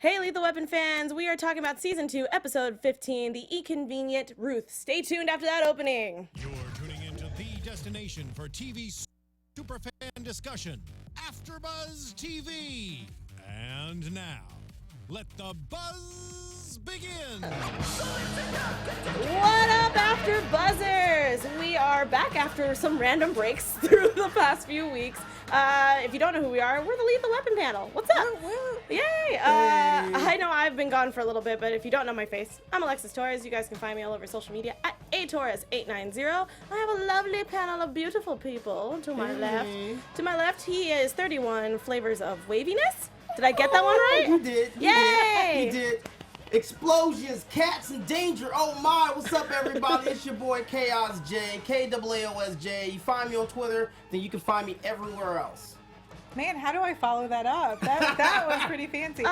Hey, Lethal Weapon fans, we are talking about Season 2, Episode 15, The Inconvenient Ruth. Stay tuned after that opening. You're tuning into the destination for TV superfan discussion, AFTERBUZZ TV. And now, let the buzz begin. What up, AFTERBUZZers? We are back after some random breaks through the past few weeks. If you don't know who we are, we're the Lethal Weapon panel. What's up? Yay! I know I've been gone for a little bit, but if you don't know my face, I'm Alexis Torres. You guys can find me all over social media at atorres890. I have a lovely panel of beautiful people to my left. To my left, he is 31 flavors of waviness. Did I get that one right? You did. Yay! You did. Explosions, cats in danger. Oh my, what's up everybody? It's your boy Chaos J, KAASJ. You find me on Twitter, then you can find me everywhere else. Man, how do I follow that up? That was pretty fancy.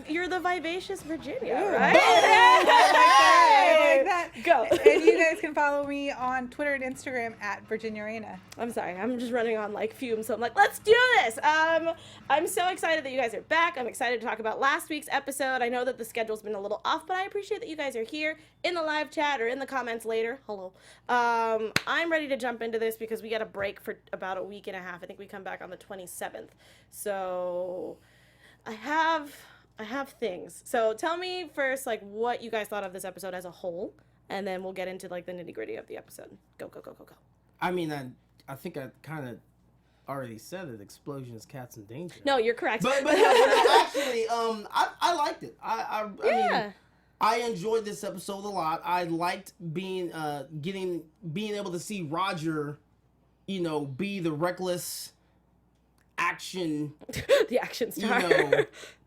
You're the vivacious Virginia, Ooh, right? I like that. Go. And you guys can follow me on Twitter and Instagram at Virginia Reyna. I'm sorry, I'm just running on like fumes, so I'm like, let's do this. I'm so excited that you guys are back. I'm excited to talk about last week's episode. I know that the schedule's been a little off, but I appreciate that you guys are here in the live chat or in the comments later. Hello. I'm ready to jump into this because we got a break for about a week and a half. I think we come back on the 27th. So I have things. So tell me first, like, what you guys thought of this episode as a whole, and then we'll get into like the nitty-gritty of the episode. Go. I mean, I think I kind of already said it. Explosions, cats in danger. No, you're correct. But actually, I liked it. I mean, I enjoyed this episode a lot. I liked being able to see Roger, be the reckless action the action star,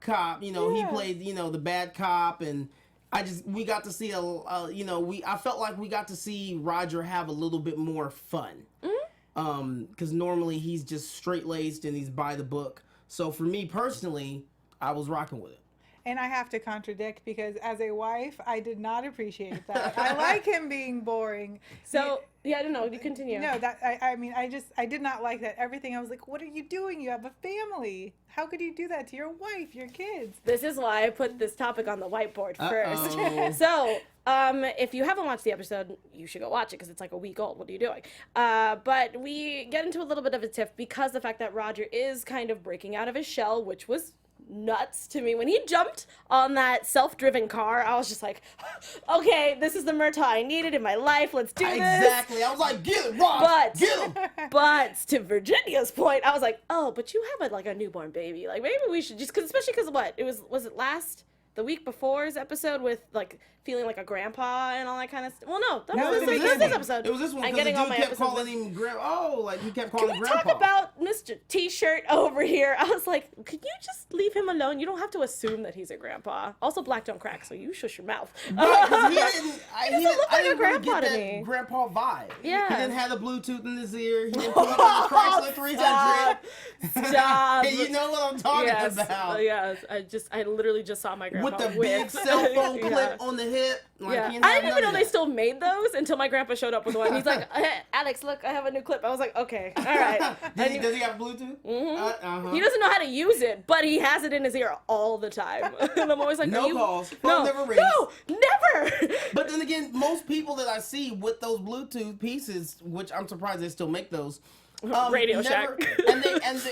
cop. He played the bad cop, and we got to see I felt like we got to see Roger have a little bit more fun. Because normally he's just straight-laced and he's by the book. So for me personally, I was rocking with it. And I have to contradict because as a wife, I did not appreciate that. I like him being boring. So, yeah, I don't know. You continue. No, I did not like that. Everything, I was like, what are you doing? You have a family. How could you do that to your wife, your kids? This is why I put this topic on the whiteboard first. So, if you haven't watched the episode, you should go watch it because it's like a week old. What are you doing? But we get into a little bit of a tiff because the fact that Roger is kind of breaking out of his shell, which was nuts to me. When he jumped on that self-driven car, I was just like, okay, this is the Murtaugh I needed in my life. Let's do this. Exactly. I was like, get it, Rob. Get him. But to Virginia's point, I was like, oh, but you have a newborn baby. Like, maybe we should just, especially because what? Was it the week before's episode with like feeling like a grandpa and all that kind of stuff? Well, no, that was this episode. It was this one I'm because the getting all dude my kept calling him he kept calling him Can grandpa. we talk about Mr. T-shirt over here? I was like, could you just leave him alone? You don't have to assume that he's a grandpa. Also, black don't crack, so you shush your mouth. Right, He doesn't look like a grandpa to me. Grandpa vibe. Yeah. He didn't have the Bluetooth in his ear. He didn't put up the Chrysler 300. Stop. Hey, you know what I'm talking about. Yes, I literally just saw my grandpa with the big cell phone clip on the hip. Like, I didn't even know they still made those until my grandpa showed up with one. He's like, hey, Alex, look, I have a new clip. I was like, okay, all right. Does he have Bluetooth? Mm-hmm. He doesn't know how to use it, but he has it in his ear all the time. And I'm always like, no calls. Phone never rings. No, never. But then again, most people that I see with those Bluetooth pieces, which I'm surprised they still make those, Radio Shack.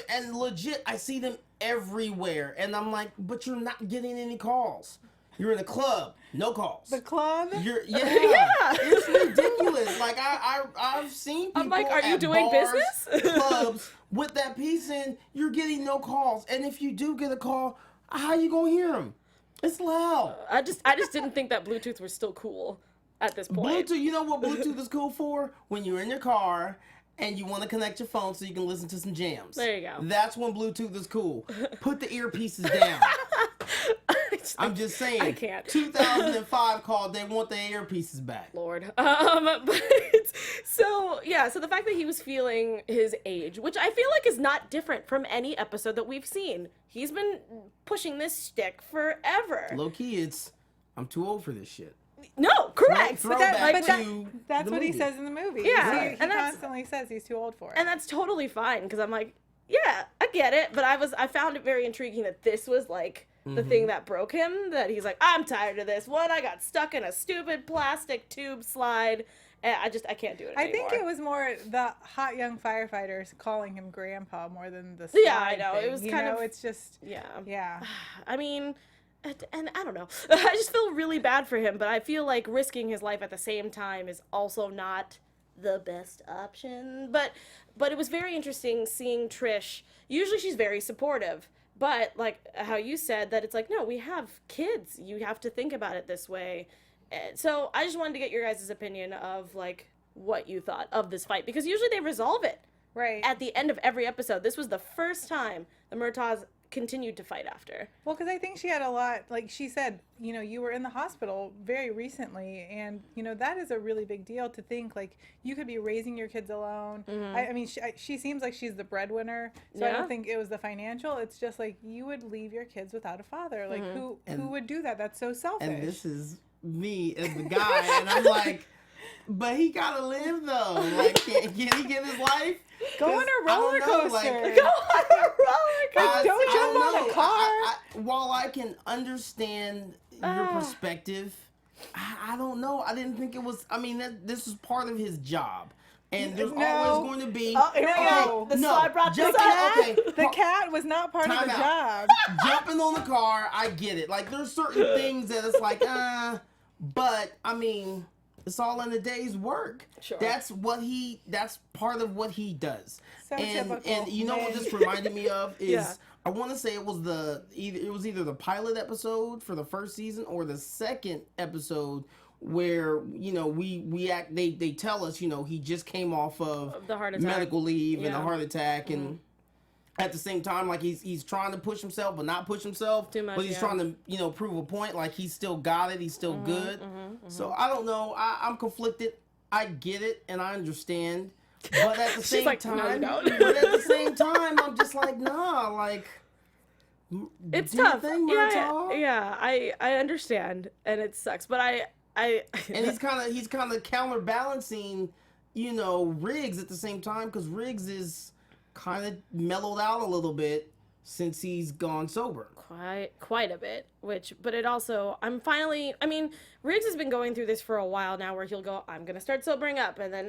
and legit, I see them everywhere, and I'm like, but you're not getting any calls. You're in a club, no calls. The club? Yeah. It's ridiculous. Like I've seen people. I'm like, are you at doing bars, business? clubs with that piece in. You're getting no calls, and if you do get a call, how you gonna hear them? It's loud. I just didn't think that Bluetooth was still cool at this point. Bluetooth. You know what Bluetooth is cool for? When you're in your car and you want to connect your phone so you can listen to some jams. There you go. That's when Bluetooth is cool. Put the earpieces down. I'm just saying. I can't. 2005 called. They want the earpieces back. Lord. But so the fact that he was feeling his age, which I feel like is not different from any episode that we've seen. He's been pushing this shtick forever. Low key, I'm too old for this shit. No, correct. That's what he says in the movie. Yeah, He constantly says he's too old for it. And that's totally fine, because I'm like, yeah, I get it, but I found it very intriguing that this was like the thing that broke him. That he's like, I'm tired of this. I got stuck in a stupid plastic tube slide, and I can't do it anymore. I think it was more the hot young firefighters calling him grandpa more than the Yeah, I know. thing. It was kind of. It's just yeah. I mean, and I don't know. I just feel really bad for him, but I feel like risking his life at the same time is also not the best option. But it was very interesting seeing Trish. Usually she's very supportive, but like how you said that it's like, no, we have kids. You have to think about it this way. So I just wanted to get your guys' opinion of like what you thought of this fight, because usually they resolve it Right. at the end of every episode. This was the first time the Murtaughs continued to fight after. Well, because I think she had a lot, like she said, you were in the hospital very recently, and, that is a really big deal to think, like, you could be raising your kids alone. I mean, she seems like she's the breadwinner, so I don't think it was the financial. It's just, like, you would leave your kids without a father. Like, who would do that? That's so selfish. And this is me as the guy, and I'm like, but he gotta live, though. Like, can he get his life? Go on a roller coaster. Go on a roller coaster. Don't jump on a car. While I can understand your perspective, I don't know. I didn't think it was. I mean, this is part of his job, and there's always going to be. Oh, here we go. This is why I brought this up. Okay, The cat was not part of the Time job. jumping on the car, I get it. Like, there's certain things that it's like, but I mean, it's all in the day's work. Sure. That's part of what he does. So typical. And you know what this reminded me of is Yeah. I want to say it was either the pilot episode for the first season or the second episode where they tell us he just came off of the heart attack. medical leave and Yeah. a heart attack and at the same time, like he's trying to push himself, but not push himself. Too much, but he's trying to, prove a point. Like he's still got it. He's still good. So I don't know. I'm conflicted. I get it and I understand. But at the same like, time, no, you don't. but at the same time, I'm just like, nah. Like It's do your tough. thing, Yeah, Murtaugh. yeah. I understand, and it sucks. But I And he's kind of counterbalancing, Riggs at the same time because Riggs is kind of mellowed out a little bit since he's gone sober. Quite a bit, but it also, Riggs has been going through this for a while now where he'll go, I'm going to start sobering up, and then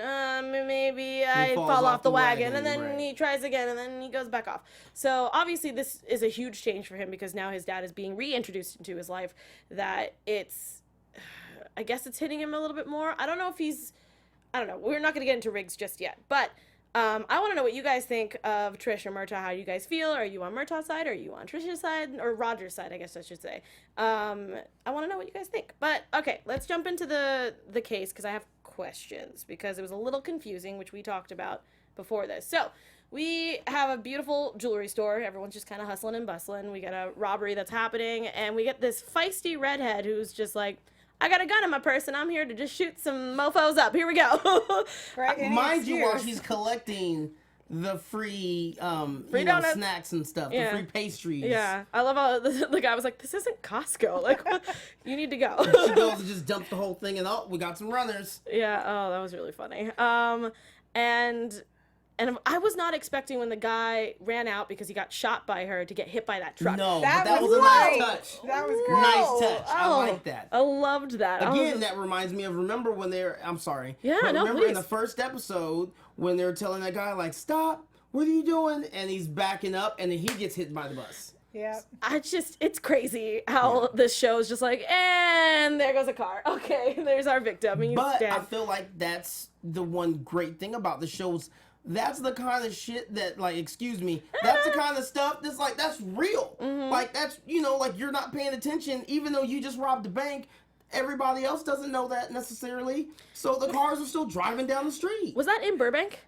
maybe I falls fall off off the the wagon, wagon, and then right. he tries again, and then he goes back off. So obviously this is a huge change for him because now his dad is being reintroduced into his life, that I guess it's hitting him a little bit more. I don't know. We're not going to get into Riggs just yet, but I want to know what you guys think of Trish or Murtaugh, how you guys feel. Are you on Murtaugh's side? Are you on Trish's side? Or Roger's side, I guess I should say. I want to know what you guys think. But, okay, let's jump into the case because I have questions because it was a little confusing, which we talked about before this. So, we have a beautiful jewelry store. Everyone's just kind of hustling and bustling. We got a robbery that's happening, and we get this feisty redhead who's just like, I got a gun in my purse, and I'm here to just shoot some mofos up. Here we go. Right? Mind you, while she's collecting the free, donuts. snacks and stuff, Yeah. the free pastries. Yeah, I love how the guy was like, this isn't Costco. Like, you need to go. She goes and just dumps the whole thing, and we got some runners. Yeah, oh, that was really funny. And I was not expecting when the guy ran out because he got shot by her to get hit by that truck. No, That but that was was a nice great. touch. That was great. Nice touch. I Oh, like that. I loved that. I was Again, just- that reminds me of remember when I'm sorry. Yeah, but no, remember in please. the first episode when they're telling that guy like, stop, what are you doing? And he's backing up and then he gets hit by the bus. Yeah. it's crazy how this show is just like, and there goes a car. Okay, there's our victim. He's But dead. I feel like that's the one great thing about the shows. That's the kind of shit that, like, excuse me, that's the kind of stuff that's like, that's real. Like, that's, like you're not paying attention, even though you just robbed the bank. Everybody else doesn't know that necessarily. So the cars are still driving down the street. Was that in Burbank?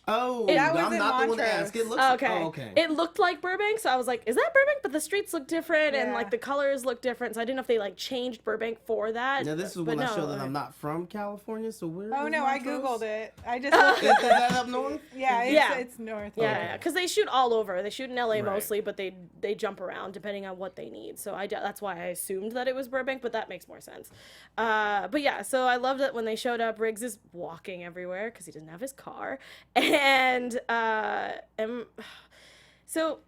Oh, That was I'm in not the one to Montrose. ask. It looks Okay. Oh, okay. It looked like Burbank, so I was like, is that Burbank? But the streets look different and Yeah. like the colors look different, so I didn't know if they like changed Burbank for that. Now, this is but when I no, show that okay. I'm not from California, so where Oh is no, I Montrose? googled it. I just looked Is at that up north? Yeah, Yeah. it's north. Yeah, because they shoot all over. They shoot in LA Right. mostly, but they jump around depending on what they need. So that's why I assumed that it was Burbank, but that makes more sense. But yeah, so I loved it when they showed up. Riggs is walking everywhere because he doesn't have his car, and so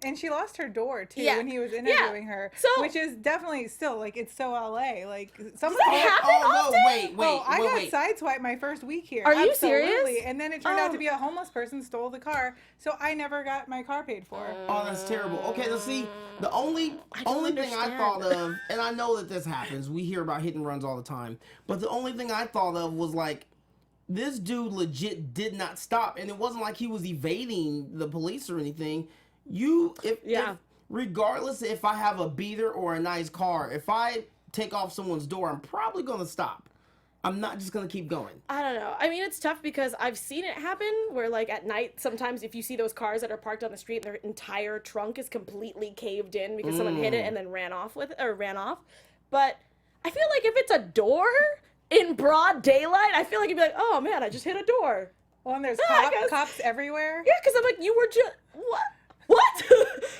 And she lost her door too Yeah. when he was interviewing her, So- which is definitely still like it's so LA. Like some Does that happen often? I got wait. sideswiped my first week here. Are you Absolutely. serious? And then it turned out to be a homeless person stole the car, so I never got my car paid for. Oh, that's terrible. Okay, let's see. The only thing I understand. thought of, and I know that this happens. We hear about hit and runs all the time, but the only thing I thought of was like, this dude legit did not stop, and it wasn't like he was evading the police or anything. If regardless if I have a beater or a nice car, if I take off someone's door, I'm probably gonna stop. I'm not just gonna keep going. I don't know. I mean, it's tough because I've seen it happen where, like, at night, sometimes if you see those cars that are parked on the street and their entire trunk is completely caved in because someone hit it and then ran off. But I feel like if it's a door in broad daylight, I feel like you'd be like, oh man, I just hit a door. Well, and there's I guess- cops everywhere. Yeah, because I'm like, you were just what?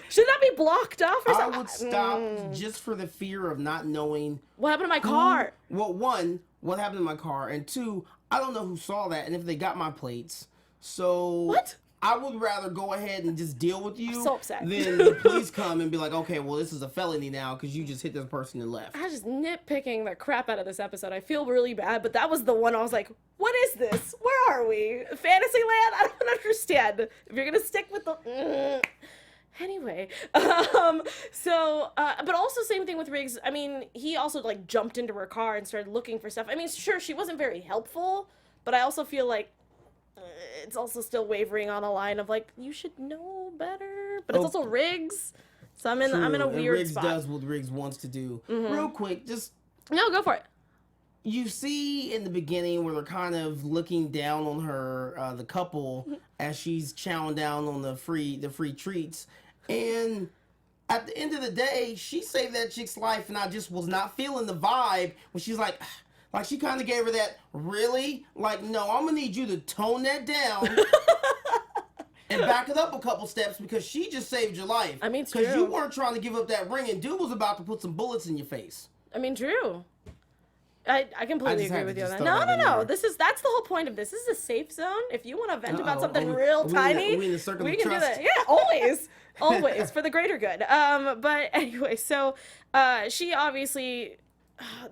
Should that be blocked off or I something? would stop just for the fear of not knowing What happened to my car? Well, one, what happened to my car, and two, I don't know who saw that and if they got my plates. So What? I would rather go ahead and just deal with you so upset. than the police come and be like, okay, well, this is a felony now because you just hit this person and left. I was just nitpicking the crap out of this episode. I feel really bad, but that was the one I was like, what is this? Where are we? Fantasyland? I don't understand. If you're going to stick with the... Anyway, but also same thing with Riggs. I mean, he also, like, jumped into her car and started looking for stuff. I mean, sure, she wasn't very helpful, but I also feel like it's also still wavering on a line of, like, you should know better. But it's also Riggs, so I'm in a And weird Riggs spot. does what Riggs wants to do. Real quick, just... No, go for it. You see in the beginning where they're kind of looking down on her, the couple, as she's chowing down on the free treats. And at the end of the day, she saved that chick's life, and I just was not feeling the vibe when she's like she kind of gave her that, really? Like, no, I'm going to need you to tone that down and back it up a couple steps because she just saved your life. I mean, it's because true. you weren't trying to give up that ring, and dude was about to put some bullets in your face. I mean, true. I completely just agree had with to you on just that. throw No, that in there. that's the whole point of this. This is a safe zone. If you want to vent about Uh-oh. something Are we- real are we in tiny, the- are we in the circle we of can do trust? that. Yeah, always. Always for the greater good. But anyway, so she obviously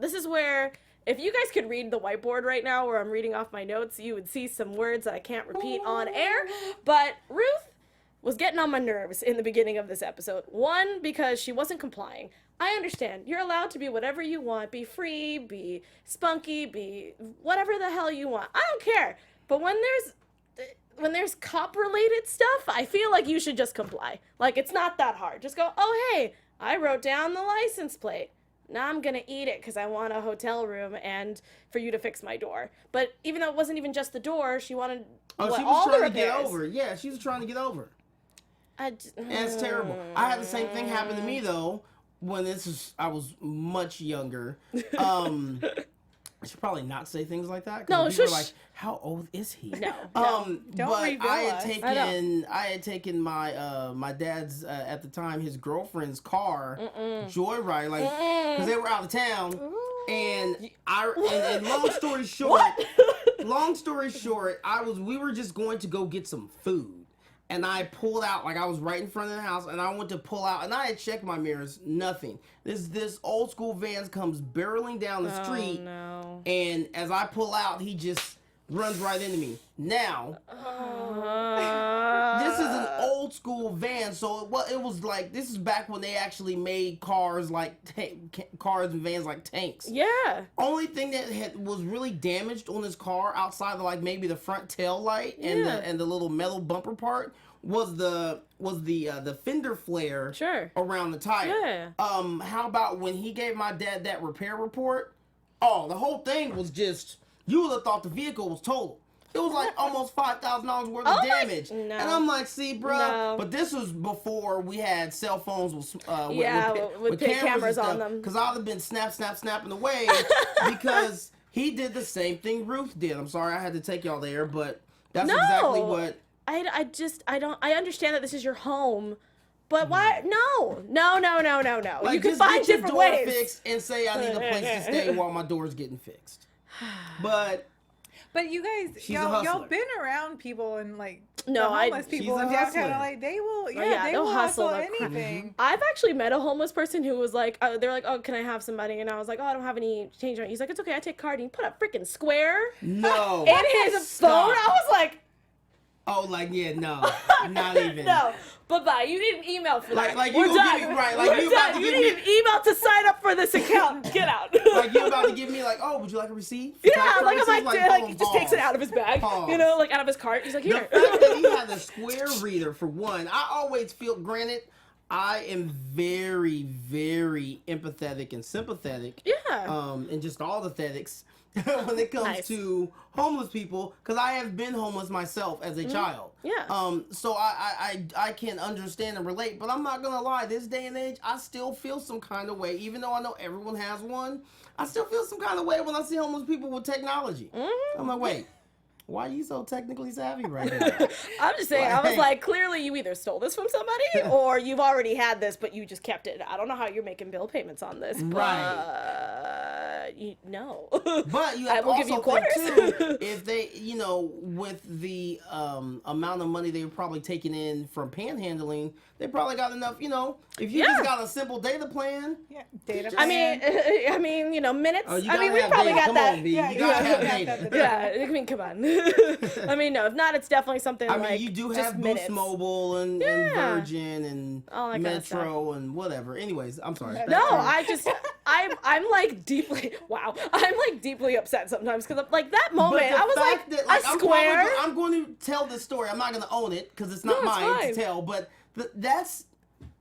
this is where if you guys could read the whiteboard right now where I'm reading off my notes, you would see some words that I can't repeat on air. But Ruth was getting on my nerves in the beginning of this episode. One, because she wasn't complying. I understand. You're allowed to be whatever you want. Be free, be spunky, be whatever the hell you want. I don't care. But when there's cop-related stuff, I feel like you should just comply. Like, it's not that hard. Just go, oh, hey, I wrote down the license plate. Now I'm going to eat it because I want a hotel room and for you to fix my door. But even though it wasn't even just the door, she wanted Oh, she all was the trying to get repairs. over. Yeah, she was trying to get over. And It's terrible. I had the same thing happen to me though when I was much younger. I should probably not say things like that. 'Cause No, people are shush. like, how old is he? No. Don't but reveal I had us. taken my dad's at the time his girlfriend's car joyride, like because they were out of town, and long story short, we were just going to go get some food. And I pulled out, like I was right in front of the house, and I went to pull out, and I had checked my mirrors, nothing. This old school van comes barreling down the street, no. and as I pull out, he just runs right into me. Now, this is an old school van, so it was like, this is back when they actually made cars like cars and vans like tanks. Yeah. Only thing that was really damaged on this car outside of like maybe the front tail light and the little metal bumper part was the fender flare around the tire. Yeah. How about when he gave my dad that repair report? Oh, the whole thing was just, you would have thought the vehicle was totaled. It was like almost $5,000 worth of damage. No. And I'm like, see, bruh. No. But this was before we had cell phones with cameras on them. Because I'd have been snapping away because he did the same thing Ruth did. I'm sorry I had to take y'all there, but that's exactly what... I understand that this is your home, but why? No. Like, You can just find get your different door ways. fixed and say I need a place to stay while my door's getting fixed. But But you guys, She's a y'all hustler. been around people and like No, the homeless people she's a in downtown hustler. LA. They will, yeah, they they'll will hustle hustle the crap. anything. I've actually met a homeless person who was like, they're like, oh, can I have some money? And I was like, oh, I don't have any change on it. He's like, it's okay, I take card. And he put a freaking square No. in his phone. I was like, Oh, like, yeah, no. Not even. no, bye-bye. You need an email for that. Like you We're gonna done. give me, right, like We're you about done. to You give need me, an email to sign up for this account. Get out. like you about to give me like, oh, would you like a receipt? for Yeah, tax like I'm purposes? like, hold he on, just takes it pause. out of his bag, Pause. you know, like out of his cart. He's like, The here. fact that he had a square reader, for one, I always feel, granted, I am very, very empathetic and sympathetic. Yeah. And just all the thetics when it comes Nice. to homeless people, because I have been homeless myself as a child. Yeah. So I can understand and relate, but I'm not gonna lie, this day and age, I still feel some kind of way, even though I know everyone has one. I still feel some kind of way when I see homeless people with technology. I'm like, wait, why are you so technically savvy right now? I'm just saying, I was Like- like, clearly you either stole this from somebody or you've already had this, but you just kept it. I don't know how you're making bill payments on this, but no. But you I have will to give you also think quarters. too, if they, with the amount of money they were probably taking in from panhandling, they probably got enough, if you Yeah. just got a simple data plan. Yeah, data. I plan. mean, minutes. Oh, you I mean, gotta we have probably data. got Come that. on, B. Yeah, You gotta have yeah, data. Yeah, I mean, come on. I mean, no, if not, it's definitely something I mean, like you do just have minutes. Boost Mobile and Virgin and All that kind of Metro and whatever. Anyways, I'm sorry. No, I'm like deeply, wow. I'm like deeply upset sometimes because like that But moment, the I was fact like, that, a I'm square. I'm going to tell this story. I'm not going to own it because it's not No, it's mine fine. to tell. But that's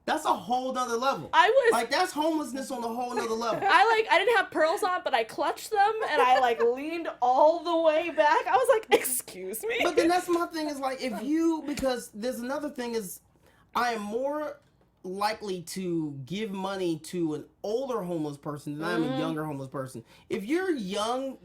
a whole nother level. I was Like, that's homelessness on a whole nother level. I didn't have pearls on, but I clutched them and I like leaned all the way back. I was like, excuse me. But then that's my thing is like, because there's another thing is, I am more likely to give money to an older homeless person than I'm a younger homeless person. If you're young,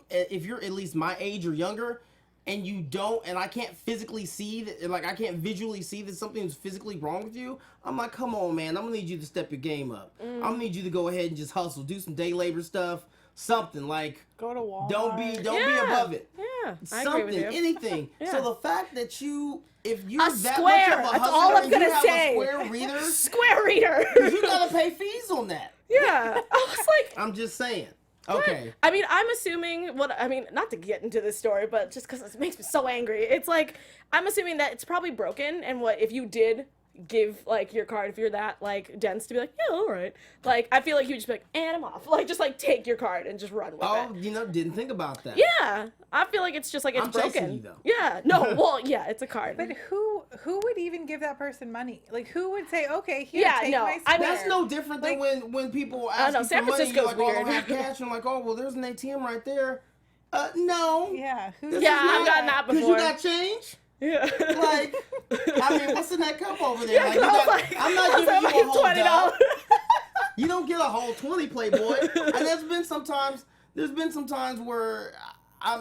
if you're at least my age or younger, and you don't, and I can't physically see that, like I can't visually see that something's physically wrong with you, I'm like, come on, man, I'm gonna need you to step your game up. I'm gonna need you to go ahead and just hustle, do some day labor stuff, something like. Go to Walmart. Don't be Yeah. above it. Yeah, I Something, agree with you. anything. Yeah. So the fact that if you're A that square, much of a that's hustler all I'm and you gonna have say. a square reader, Square reader. you gotta pay fees on that. Yeah, I was like, I'm just saying. Okay. I mean, I'm assuming not to get into this story, but just because it makes me so angry. It's like, I'm assuming that it's probably broken, and if you did give, like, your card, if you're that, like, dense to be like, yeah, all right. Like, I feel like you would just be like, and I'm off. Like, just, like, take your card and just run with it. Didn't think about that. Yeah, I feel like it's just, like, it's I'm broken. chasing you, though. Yeah, no, well, yeah, it's a card. But who would even give that person money? Like, who would say, okay, here, Yeah, take no, my I square. That's no different than when people ask know, you San for money, you're Francisco's like, oh, I don't weird. have cash. And I'm like, oh, well, there's an ATM right there. No. Yeah. Yeah, I've gotten that Because before. you got change? Yeah. Like, I mean, what's in that cup over there? Yeah, Like, you I was got, like, I'm not I was giving like, you a whole $20. dollar. You don't get a whole 20, Playboy. And there's been some times where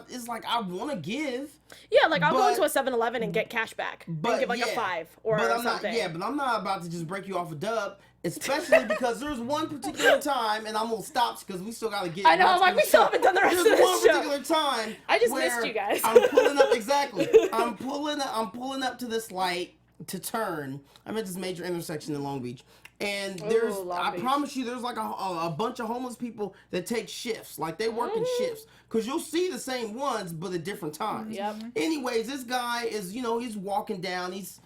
it's like I want to give. Yeah, like I'll go But- into a 7-Eleven and get cash back and give like a 5 or but I'm something. Not, yeah, but I'm not about to just break you off a dub, especially because there's one particular time, and I'm gonna stop because we still gotta get. I know, rest I'm like, of the we still show. haven't done the rest There's of this one show. particular time. I just where missed you guys. I'm pulling up exactly. I'm pulling up to this light to turn. I'm at this major intersection in Long Beach. And there's, Long I Beach. promise you, there's like a bunch of homeless people that take shifts. Like they work in shifts. Because you'll see the same ones, but at different times. Yep. Anyways, this guy is, he's walking down. He's,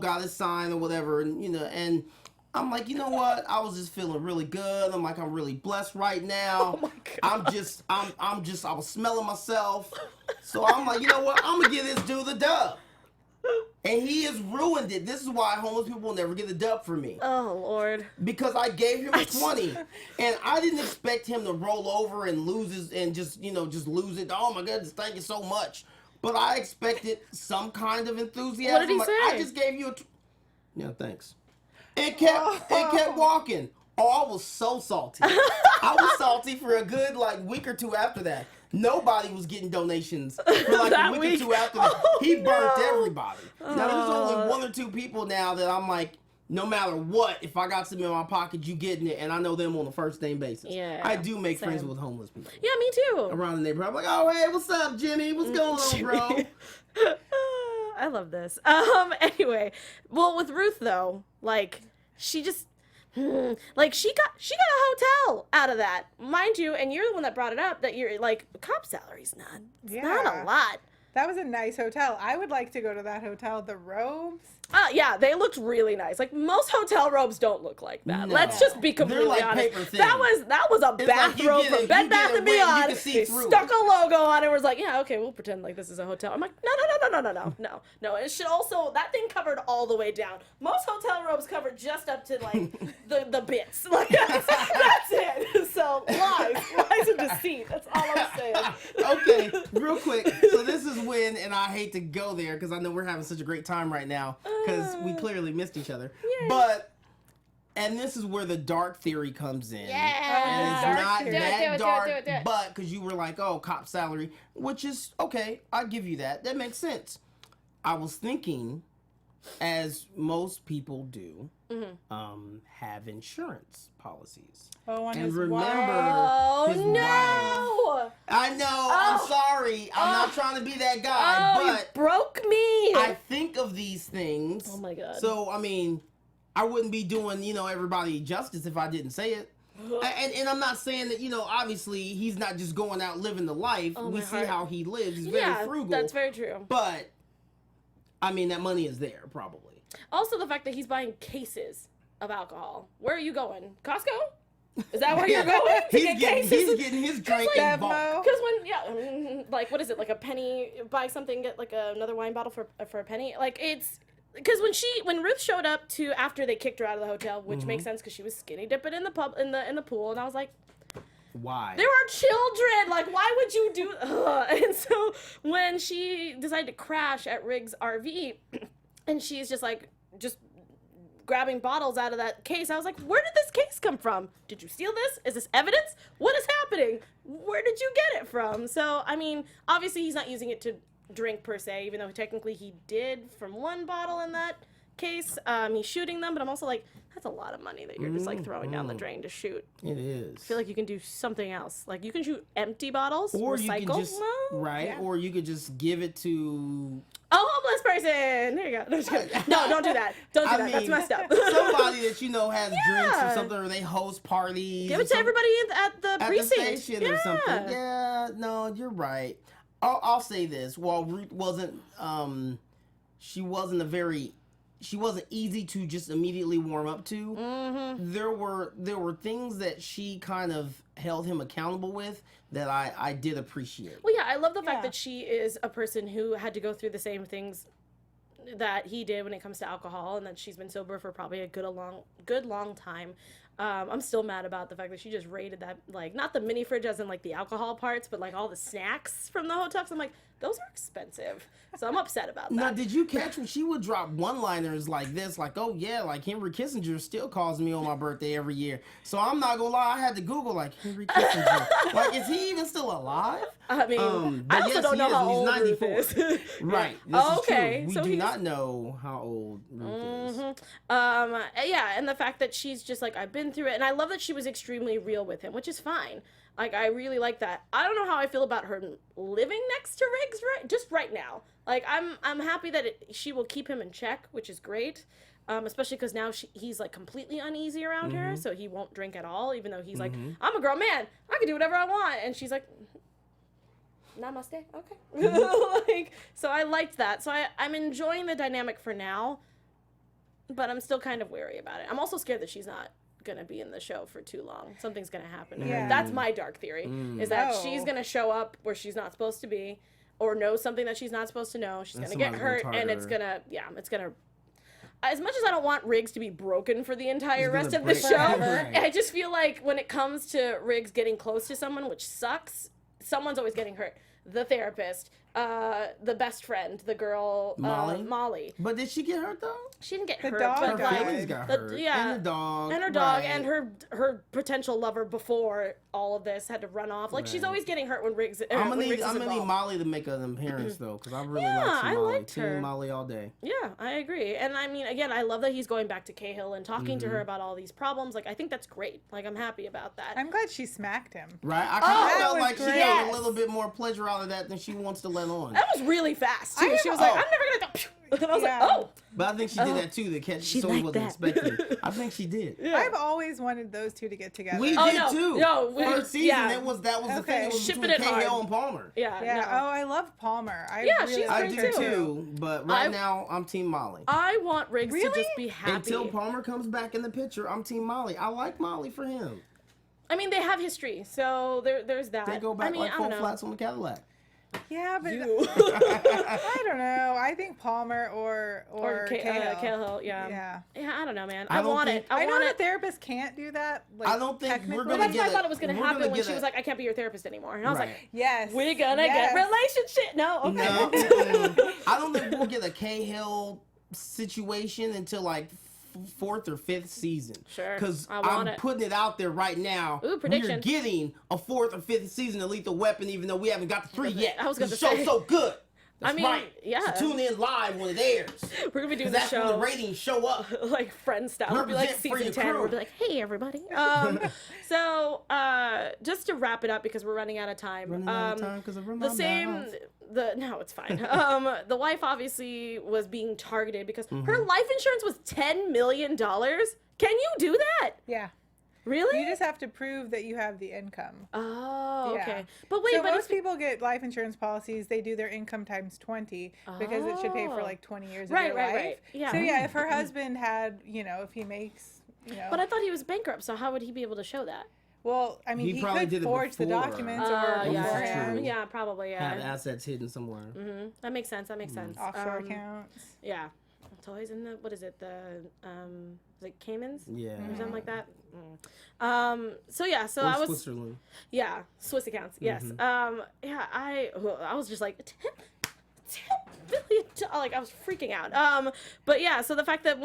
got his sign or whatever. And I'm like, you know what? I was just feeling really good. I'm like, I'm really blessed right now. Oh my God. I was smelling myself. So I'm like, you know what? I'm going to give this dude the dub. And he has ruined it. This is why homeless people will never get a dub from me. Oh Lord. Because I gave him a 20. And I didn't expect him to roll over and lose his, and just lose it. Oh my goodness, thank you so much. But I expected some kind of enthusiasm. What did he like, say? I just gave you a yeah, thanks. It kept walking. Oh, I was so salty. I was salty for a good week or two after that. Nobody was getting donations for That a week week? or two after that. Oh, he burnt no. everybody. Now there's only one or two people now that I'm like, no matter what, if I got something in my pocket, you getting it, and I know them on a first name basis. Yeah, I do make same. friends with homeless people. Yeah, me too. Around the neighborhood, I'm like, oh hey, what's up, Jimmy? What's going on, bro? I love this. Anyway, well, with Ruth though, like she just. Like she got a hotel out of that, mind you, and you're the one that brought it up that you're like cop salary's not a lot. That was a nice hotel. I would like to go to that hotel. The robes. Yeah, they looked really nice. Like most hotel robes don't look like that. No. Let's just be completely They're like honest. paper thin. That was a It's like bathrobe you from get Bed it Bath and wet, you Beyond. can see They through stuck it. a logo on it. And was like, yeah, okay, we'll pretend like this is a hotel. I'm like, no. It should also that thing covered all the way down. Most hotel robes cover just up to like the bits. Like that's it. So lies and deceit. That's all I'm saying. Okay, real quick. So this is when, and I hate to go there because I know we're having such a great time right now because we clearly missed each other. Yay. But, and this is where the dark theory comes in. Yeah. And it's Dark not theory. that Do dark, it. but because you were like, oh, cop salary, which is, okay, I'll give you that. That makes sense. I was thinking, as most people do, have insurance policies. Oh, on And his remember, Oh his no! wife. I know. I'm sorry. I'm not trying to be that guy, Oh, you but broke me. I think of these things. Oh my God. So I mean, I wouldn't be doing everybody justice if I didn't say it. And I'm not saying that obviously he's not just going out living the life. Oh, We my see heart. how he lives. He's very frugal. That's very true. But I mean, that money is there probably. Also, the fact that he's buying cases of alcohol. Where are you going? Costco? Is that where you're going? To get cases? He's getting his drink in bulk. Bevmo. Because like, what is it? Like a penny, buy something, get like another wine bottle for a penny. Like it's, because when Ruth showed up to after they kicked her out of the hotel, which makes sense because she was skinny dipping in the pool, and I was like, Why? there are children. Like, why would you do? And so when she decided to crash at Riggs' RV, and she's just grabbing bottles out of that case, I was like, where did this case come from? Did you steal this? Is this evidence? What is happening? Where did you get it from? So, I mean, obviously he's not using it to drink per se, even though technically he did from one bottle in that case. He's shooting them, but I'm also like, that's a lot of money that you're just like throwing down the drain to shoot. It is. I feel like you can do something else. Like you can shoot empty bottles, Or recycle. you could just or you could just give it to A homeless person. There you go. No, just kidding. No, don't do that. Don't do that. That's mean, messed up. somebody that has drinks or Yeah. something, or they host parties. Give or it to everybody at the at precinct. the station or something. Yeah, no, you're right. I'll say this. While Ruth wasn't, she wasn't easy to just immediately warm up to. Mm-hmm. There were things that she kind of held him accountable with that I did appreciate. Well, yeah, I love the fact Yeah. that she is a person who had to go through the same things that he did when it comes to alcohol, and that she's been sober for probably a good long time. I'm still mad about the fact that she just raided that, like, not the mini fridge as in like the alcohol parts, but like all the snacks from the hotel. 'Cause I'm like, those are expensive, so I'm upset about that. Now, did you catch when she would drop one-liners like this, like, oh yeah, like Henry Kissinger still calls me on my birthday every year. So I'm not gonna lie, I had to Google like Henry Kissinger. Like, is he even still alive? I mean, but I also yes, don't he know is, how and he's old 94. Ruth is. Right. This Oh, is okay. true. We So do he's- not know how old Ruth is. Yeah, and the fact that she's just like, I've been through it, and I love that she was extremely real with him, which is fine. Like, I really like that. I don't know how I feel about her living next to Riggs right now. Like, I'm happy that she will keep him in check, which is great. Especially because now he's like completely uneasy around her, so he won't drink at all, even though he's like, I'm a grown man, I can do whatever I want, and she's like, namaste, okay. Like, so I liked that. So I'm enjoying the dynamic for now, but I'm still kind of wary about it. I'm also scared that she's not gonna be in the show for too long. Something's gonna happen to her. Yeah. That's my dark theory, is that Oh. she's gonna show up where she's not supposed to be, or know something that she's not supposed to know. She's And gonna get somebody's hurt, gonna and target it's gonna as much as I don't want Riggs to be broken for the entire He's rest gonna of the break show, forever. I just feel like when it comes to Riggs getting close to someone, which sucks, someone's always getting hurt. The therapist, the best friend, the girl Molly. But did she get hurt though? She didn't get The hurt. dog but Her died. feelings got the- hurt. yeah. And the dog. And her dog right. and her potential lover before all of this had to run off. Like she's Right. always getting hurt when Riggs. I'm when Riggs is gonna need involved. Molly to make an appearance though, because I really Yeah, like I Molly. liked her. Team Molly all day. Yeah, I agree. And I mean, again, I love that he's going back to Cahill and talking to her about all these problems. Like, I think that's great. Like, I'm happy about that. I'm gled she smacked him. Right? I kind that of felt was like she great. got a little bit more pleasure out of that than she wants to let on. That was really fast, too. I She was have- like, I'm never going to go. And I was Yeah. like, oh. But I think she did that too to catch she so he liked wasn't that. expecting. I think she did. Yeah. I've always wanted those two to get together. We Oh, did no. too. No, First season, yeah. that was the Okay. thing. It was Shipping between it hard. Cahill and Palmer. Yeah. Yeah. no. Oh, I love Palmer. I Yeah, really she's I liked great do her too, but right I- now I'm Team Molly. I want Riggs to Really? just be happy. Until Palmer comes back in the picture, I'm Team Molly. I like Molly for him. I mean, they have history, so there's that. They go back I mean, like I full don't know. flats on the Cadillac. Yeah, but You. I don't know. I think Palmer or Cahill. Cahill, yeah. Yeah. Yeah, I don't know, man. I I don't want think- it. I I know want a it. therapist can't do that. Like, I don't think we're technically. gonna But that's get what I a- thought it was going to we're happen gonna when get she a- was like, I can't be your therapist anymore. And I was Right. like, Yes. we're going to yes. get relationship. No, okay. No, mm-mm. I don't think we'll get a Cahill situation until like fourth or fifth season. Sure. Because I want I'm it. putting it out there right now. Ooh, prediction. We're getting a fourth or fifth season of Lethal Weapon, even though we haven't got the 3 yet. I was gonna the show's say. so good. That's I mean, right. yeah. So tune in live when it airs. We're going to be doing Because the that's when show. the ratings show up. Like Friends style. We'll be like Represent for season your 10. crew. We'll be like, hey, everybody. So, just to wrap it up because we're running out of time. Running out of time because of The same, no, it's fine. The wife obviously was being targeted because Mm-hmm. her life insurance was $10 million. Can you do that? Yeah. Really? You just have to prove that you have the income. Oh, Yeah. okay. But wait, So but most if, people get life insurance policies. They do their income times 20 because it should pay for Oh. like 20 years Right, of your right, life. right. Yeah. So yeah, if her husband had, if he makes, but I thought he was bankrupt, so how would he be able to show that? well, I mean, He he probably could did it forge the before. documents or Yeah, beforehand. true. yeah, probably, yeah. have assets hidden somewhere. That makes sense. That makes sense. Offshore accounts. Yeah. It's always in the, what is it, the, is it Caymans? Yeah. Or something like that. So yeah, so Or I was, Switzerland. yeah, Swiss accounts, yes. Yeah, I was just like, $10 billion, like I was freaking out. But yeah, so the fact that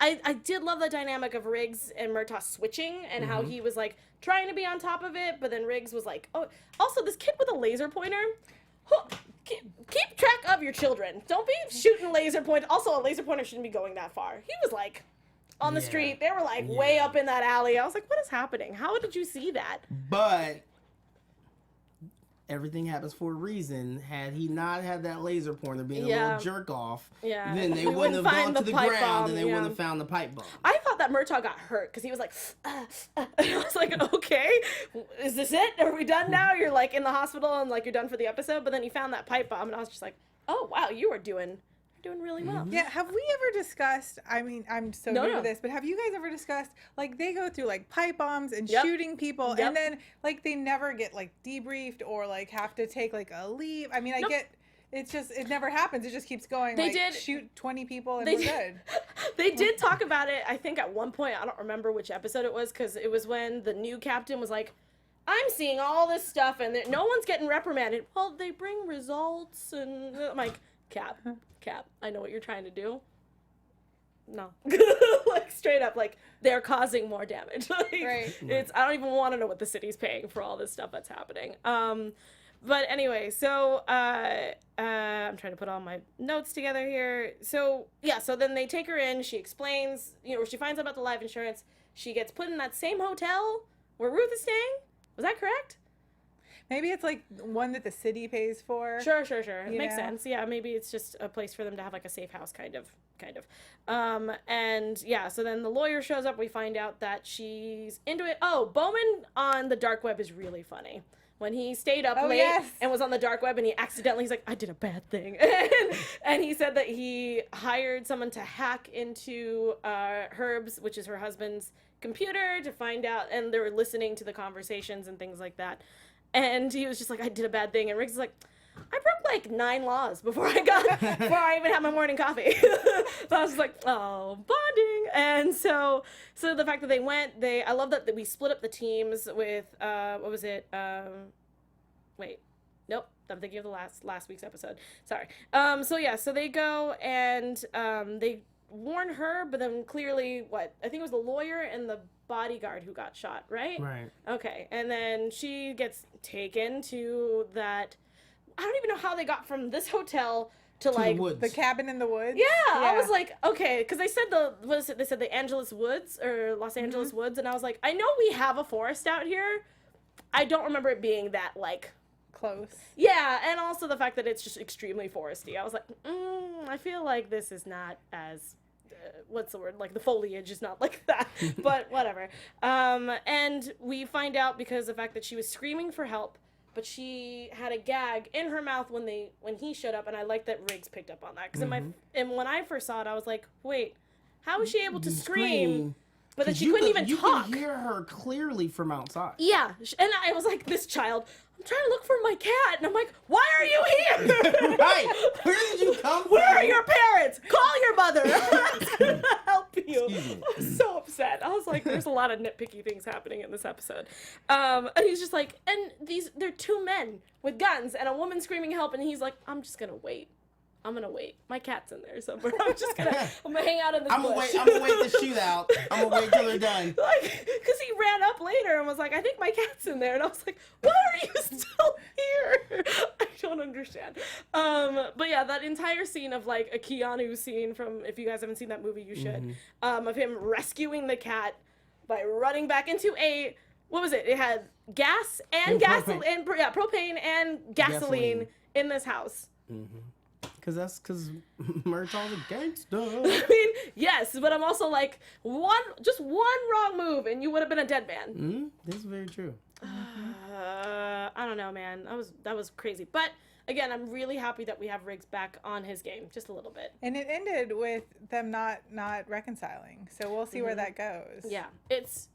I did love the dynamic of Riggs and Murtaugh switching and how he was like trying to be on top of it, but then Riggs was like, oh, also this kid with a laser pointer, keep track of your children. Don't be shooting laser pointers. Also, a laser pointer shouldn't be going that far. He was like on the Yeah. street. They were like way up in that alley. I was like, what is happening? How did you see that? But everything happens for a reason. Had he not had that laser pointer being a Yeah. little jerk off, Yeah. then they We wouldn't have wouldn't gone find to the the pipe ground bomb, and they yeah. wouldn't have found the pipe bomb. I thought that Murtaugh got hurt because he was like, and I was like, okay, is this it? Are we done now? You're like in the hospital and like you're done for the episode. But then he found that pipe bomb and I was just like, oh wow, you are doing really well. Yeah, have we ever discussed, I mean, I'm so No, new no. to this, but have you guys ever discussed, like, they go through, like, pipe bombs and Yep. shooting people, Yep. and then, like, they never get, like, debriefed or, like, have to take, like, a leave? I mean, I Nope. get, it's just, it never happens. It just keeps going. They like, did- shoot 20 people and They we're did- good. They did talk about it, I think, at one point. I don't remember which episode it was because it was when the new captain was like, I'm seeing all this stuff and no one's getting reprimanded. Well, they bring results and I'm like, Cap, I know what you're trying to do. No. Like, straight up, like, they're causing more damage. Like, Right. I don't even want to know what the city's paying for all this stuff that's happening. But anyway, so I'm trying to put all my notes together here. So yeah, so then they take her in. She explains, she finds out about the life insurance. She gets put in that same hotel where Ruth is staying. Was that correct? Maybe it's, like, one that the city pays for. Sure. It You makes know? sense. Yeah, maybe it's just a place for them to have like a safe house, kind of. And yeah, so then the lawyer shows up. We find out that she's into it. Oh, Bowman on the dark web is really funny. When he stayed up late yes. and was on the dark web and he's like, I did a bad thing. And he said that he hired someone to hack into Herb's, which is her husband's, computer to find out, and they were listening to the conversations and things like that. And he was just like, I did a bad thing. And Riggs is like, I broke like 9 laws before I even had my morning coffee. So I was just like, oh, bonding. And so the fact that they went, I love that we split up the teams with, what was it? Wait, nope, I'm thinking of the last week's episode. Sorry. So they go and they warn her, but then clearly I think it was the lawyer and the bodyguard who got shot, right? Right. Okay. And then she gets taken to that. I don't even know how they got from this hotel to like the woods. The cabin in the woods. Yeah, I was like, okay, because they said they said the Angeles Woods or Los Angeles Woods, and I was like, I know we have a forest out here. I don't remember it being that like close. Yeah, and also the fact that it's just extremely foresty. I was like, I feel like this is not as what's the word? Like the foliage is not like that, but whatever. And we find out because of the fact that she was screaming for help. But she had a gag in her mouth when he showed up, and I like that Riggs picked up on that. Because when I first saw it, I was like, wait, how is she able to scream? But then she couldn't even talk. You can hear her clearly from outside. Yeah, and I was like, this child, I'm trying to look for my cat, and I'm like, why are you here? Right, where did you come from? Where are your parents? Call your mother. That's gonna help you. I was so upset. I was like, there's a lot of nitpicky things happening in this episode. And he's just like, and they're two men with guns and a woman screaming help, and he's like, I'm just gonna wait. I'm gonna wait. My cat's in there somewhere. I'm gonna hang out in this bush. I'm gonna wait the shootout. I'm gonna wait till they're done. Like, because he ran up later and was like, I think my cat's in there. And I was like, why are you still here? I don't understand. But yeah, that entire scene of like a Keanu scene from, if you guys haven't seen that movie, you should, of him rescuing the cat by running back into what was it? It had gas and gasoline, propane and gasoline in this house. Because Murtaugh's a gangster. I mean, yes, but I'm also like, just one wrong move and you would have been a dead man. This is very true. I don't know, man. That was crazy. But again, I'm really happy that we have Riggs back on his game, just a little bit. And it ended with them not reconciling. So we'll see where that goes. Yeah, it's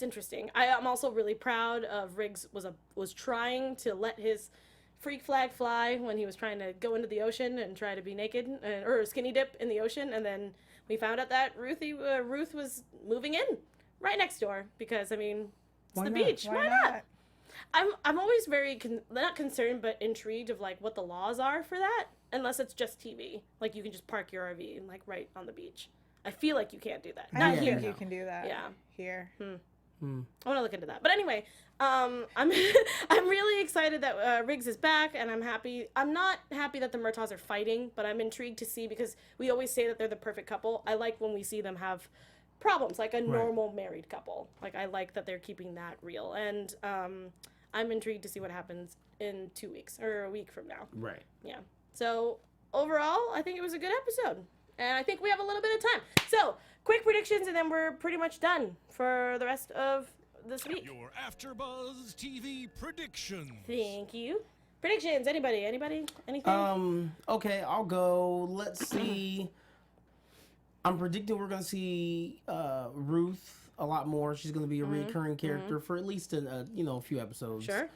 interesting. I'm also really proud of Riggs was trying to let his freak flag fly when he was trying to go into the ocean and try to be naked or skinny dip in the ocean, and then we found out that Ruth was moving in right next door because I mean it's the beach. Why not? I'm always very not concerned but intrigued of like what the laws are for that, unless it's just TV. Like you can just park your RV and like right on the beach. I feel like you can't do that. Not here. You can do that. Yeah. Here. I want to look into that. But anyway, I'm really excited that Riggs is back, and I'm happy. I'm not happy that the Murtaughs are fighting, but I'm intrigued to see because we always say that they're the perfect couple. I like when we see them have problems, like a normal married couple. Like I like that they're keeping that real, and I'm intrigued to see what happens in 2 weeks or a week from now. Right. Yeah. So overall, I think it was a good episode. And I think we have a little bit of time. So, quick predictions, and then we're pretty much done for the rest of this week. Your AFTERBUZZ TV predictions. Thank you. Predictions. Anybody? Anything? Okay, I'll go. Let's see. I'm predicting we're going to see Ruth a lot more. She's going to be a recurring character for at least a few episodes. Sure.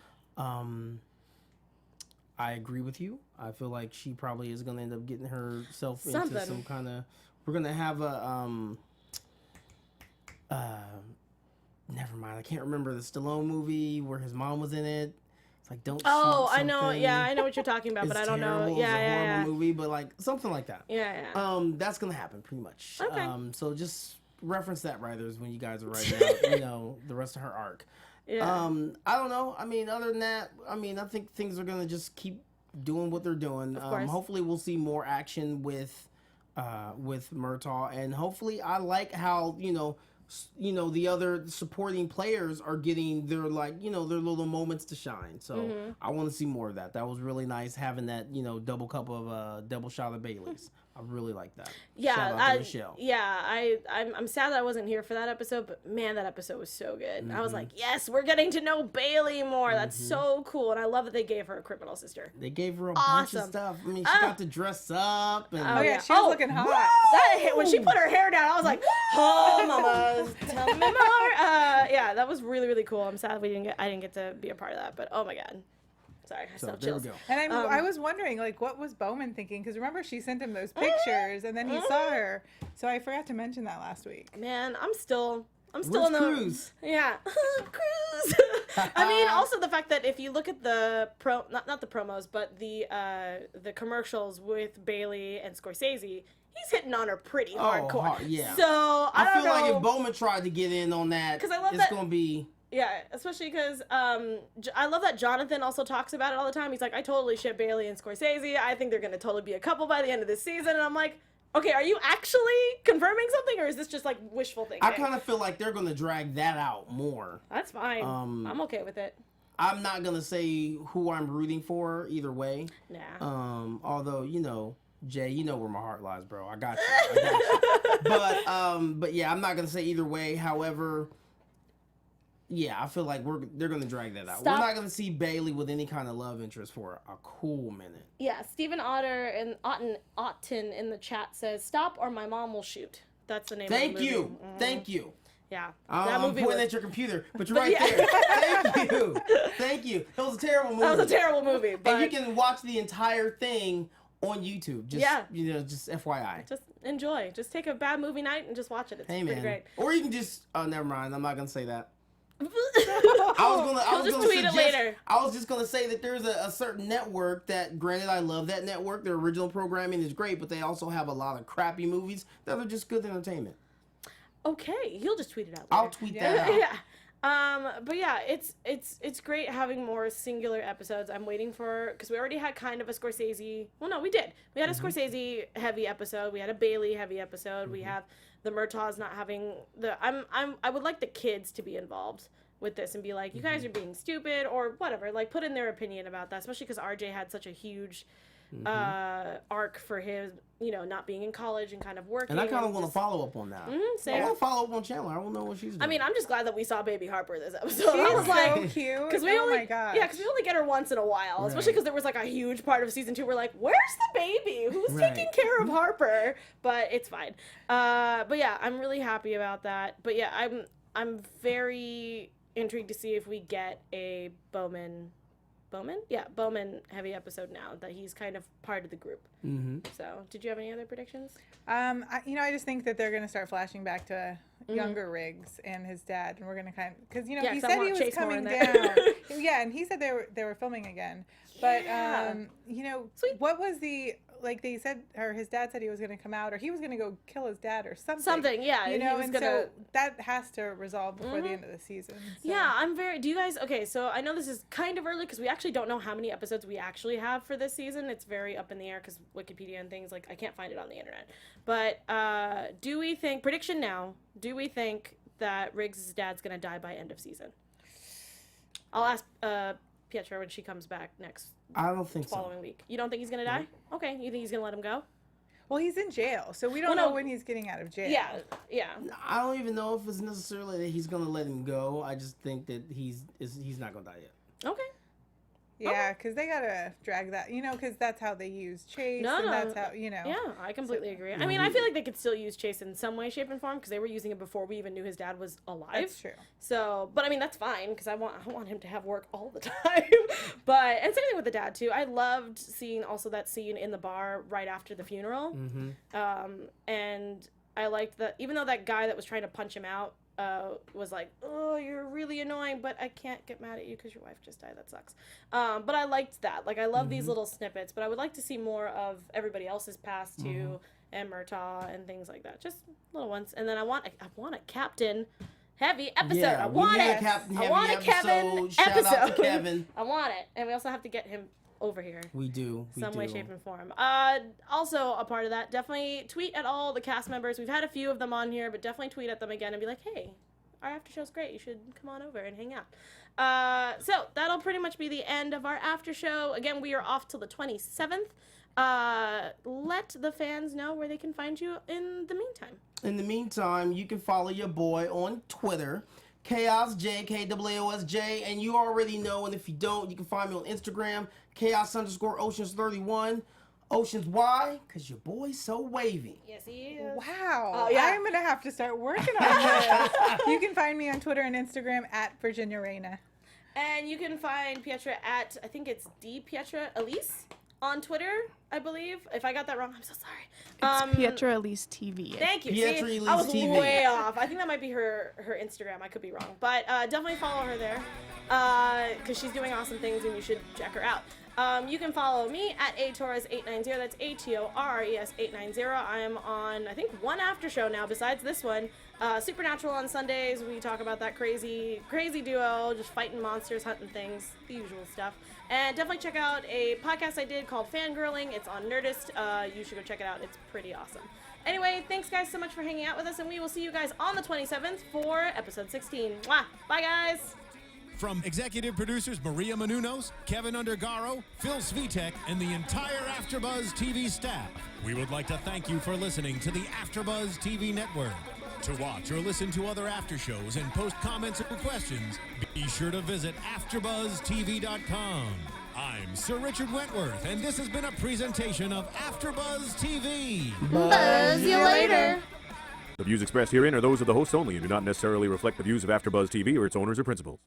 I agree with you. I feel like she probably is going to end up getting herself into some kind of... We're going to have a... never mind. I can't remember the Stallone movie where his mom was in it. It's like, don't shoot something. I know. Yeah, I know what you're talking about, but I don't know. It's a horrible movie, but like something like that. Yeah. That's going to happen pretty much. Okay. So just reference that, writers, when you guys are writing out, the rest of her arc. Yeah. I don't know. I mean, other than that, I think things are gonna just keep doing what they're doing. Hopefully, we'll see more action with Murtaugh, and hopefully, I like how the other supporting players are getting their their little moments to shine. So I want to see more of that. That was really nice having that double cup of double shot of Bailey's. I really like that. Yeah, Shout out to Michelle. I'm sad that I wasn't here for that episode, but man, that episode was so good. I was like, yes, we're getting to know Bailey more. That's so cool, and I love that they gave her a criminal sister. They gave her a bunch of stuff. I mean, she got to dress up. And she was looking hot. When she put her hair down, I was like, oh, mama, tell me more. Yeah, that was really, really cool. I'm sad I didn't get to be a part of that, but oh my god. Sorry, I still chills. And I was wondering, what was Bowman thinking? Because remember, she sent him those pictures, and then he saw her. So I forgot to mention that last week. Man, I'm still I'm still in the Cruz? Yeah, Cruz. I mean, also the fact that if you look at the not the promos, but the commercials with Bailey and Scorsese, he's hitting on her pretty hardcore. Yeah. So I don't feel know. like if Bowman tried to get in on that, 'Cause I love it's that- gonna be. Yeah, especially because I love that Jonathan also talks about it all the time. He's like, I totally ship Bailey and Scorsese. I think they're gonna totally be a couple by the end of this season. And I'm like, okay, are you actually confirming something, or is this just like wishful thinking? I kind of feel like they're gonna drag that out more. That's fine. I'm okay with it. I'm not gonna say who I'm rooting for either way. Nah. Although Jay, you know where my heart lies, bro. I got you. But yeah, I'm not gonna say either way. However, yeah, I feel like they're gonna drag that out. Stop. We're not gonna see Bailey with any kind of love interest for a cool minute. Yeah, Stephen Otter and Otten in the chat says, "Stop or my mom will shoot." That's the name. Thank of the movie. you, thank you. Yeah, I'm pointing was, at your computer, but you're right there. Thank you, thank you. That was a terrible movie. That was a terrible movie. But And you can watch the entire thing on YouTube. Just, just FYI. Just enjoy. Just take a bad movie night and just watch it. It's pretty great. Or you can just. Oh, never mind. I'm not gonna say that. I was gonna tweet it later. I was just gonna say that there's a certain network that, granted, I love that network. Their original programming is great, but they also have a lot of crappy movies that are just good entertainment. Okay, he'll just tweet it out later. I'll tweet that out. Yeah. But yeah, it's great having more singular episodes. I'm waiting for, because we already had kind of a Scorsese. Well, no, we did. We had a Scorsese heavy episode. We had a Bailey heavy episode. We have the Murtaughs not having the. I would like the kids to be involved with this and be like, you guys are being stupid or whatever. Like, put in their opinion about that, especially because RJ had such a huge arc for his, not being in college and kind of working. And I kind of want to follow up on that. I want to follow up on Chandler. I want to know what she's doing. I mean, I'm just glad that we saw Baby Harper this episode. She's I was like, so cute. because we only, my gosh. yeah, because we only get her once in a while, especially because there was like a huge part of season 2. We're like, where's the baby? Who's taking care of Harper? But it's fine. But yeah, I'm really happy about that. But yeah, I'm very intrigued to see if we get a Bowman heavy episode now that he's kind of part of the group. So, did you have any other predictions? I just think that they're going to start flashing back to younger Riggs and his dad, and we're going to kind of, because he said he was coming down. Yeah, and he said they were filming again. But Sweet. what was the, like, they said, or his dad said he was going to come out, or he was going to go kill his dad or something. Something, yeah. You know, he was and gonna... so that has to resolve before the end of the season. So. Yeah, do you guys, okay, so I know this is kind of early because we actually don't know how many episodes we actually have for this season. It's very up in the air because Wikipedia and things, like, I can't find it on the internet. But do we think, prediction now, do we think that Riggs' dad's going to die by end of season? I'll ask Pietra when she comes back next. I don't think following week. You don't think he's going to die? Okay, you think he's going to let him go? Well, he's in jail, so we don't know when he's getting out of jail. Yeah. I don't even know if it's necessarily that he's gonna let him go. I just think that he's not gonna die yet. Okay. Yeah, because they gotta drag that, because that's how they use Chase, and that's how, Yeah, I completely agree. I mean, I feel like they could still use Chase in some way, shape, and form because they were using it before we even knew his dad was alive. That's true. So, but I mean, that's fine because I want him to have work all the time. And same thing with the dad too. I loved seeing also that scene in the bar right after the funeral. And I liked that, even though that guy that was trying to punch him out was like, oh, you're really annoying, but I can't get mad at you because your wife just died. That sucks. But I liked that. Like, I love these little snippets, but I would like to see more of everybody else's past too, and Murtaugh and things like that. Just little ones. And then I want a captain heavy episode. Yeah, I want it. I want a Kevin episode. Shout out to Kevin. I want it. And we also have to get him over here. We do. Some way, shape, and form. Also, a part of that, definitely tweet at all the cast members. We've had a few of them on here, but definitely tweet at them again and be like, hey, our after show's great. You should come on over and hang out. So that'll pretty much be the end of our after show. Again, we are off till the 27th. Let the fans know where they can find you in the meantime. In the meantime, you can follow your boy on Twitter, KaosJ, KAOSJ, and you already know, and if you don't, you can find me on Instagram, Chaos_Oceans31. Oceans, why? Because your boy's so wavy. Yes, he is. Wow. Oh, yeah. I'm going to have to start working on this. You can find me on Twitter and Instagram at Virginia Reyna. And you can find Pietra at, I think it's D Pietra Elise. on Twitter, I believe. If I got that wrong, I'm so sorry. It's Pietra Elise TV. Thank you. Pietra See, Elise I was TV. way off. I think that might be her Instagram. I could be wrong, but definitely follow her there because she's doing awesome things, and you should check her out. You can follow me at ATorres890. That's ATORES890. I am on, I think, one after show now besides this one. Supernatural on Sundays. We talk about that crazy duo, just fighting monsters, hunting things, the usual stuff. And definitely check out a podcast I did called Fangirling. It's on Nerdist. You should go check it out. It's pretty awesome. Anyway, thanks guys so much for hanging out with us, and we will see you guys on the 27th for episode 16. Mwah! Bye guys! From executive producers Maria Menounos, Kevin Undergaro, Phil Svitek, and the entire AfterBuzz TV staff, we would like to thank you for listening to the AfterBuzz TV network. To watch or listen to other after shows and post comments or questions, be sure to visit AfterBuzzTV.com. I'm Sir Richard Wentworth, and this has been a presentation of AfterBuzz TV. Buzz you later! The views expressed herein are those of the hosts only and do not necessarily reflect the views of AfterBuzz TV or its owners or principals.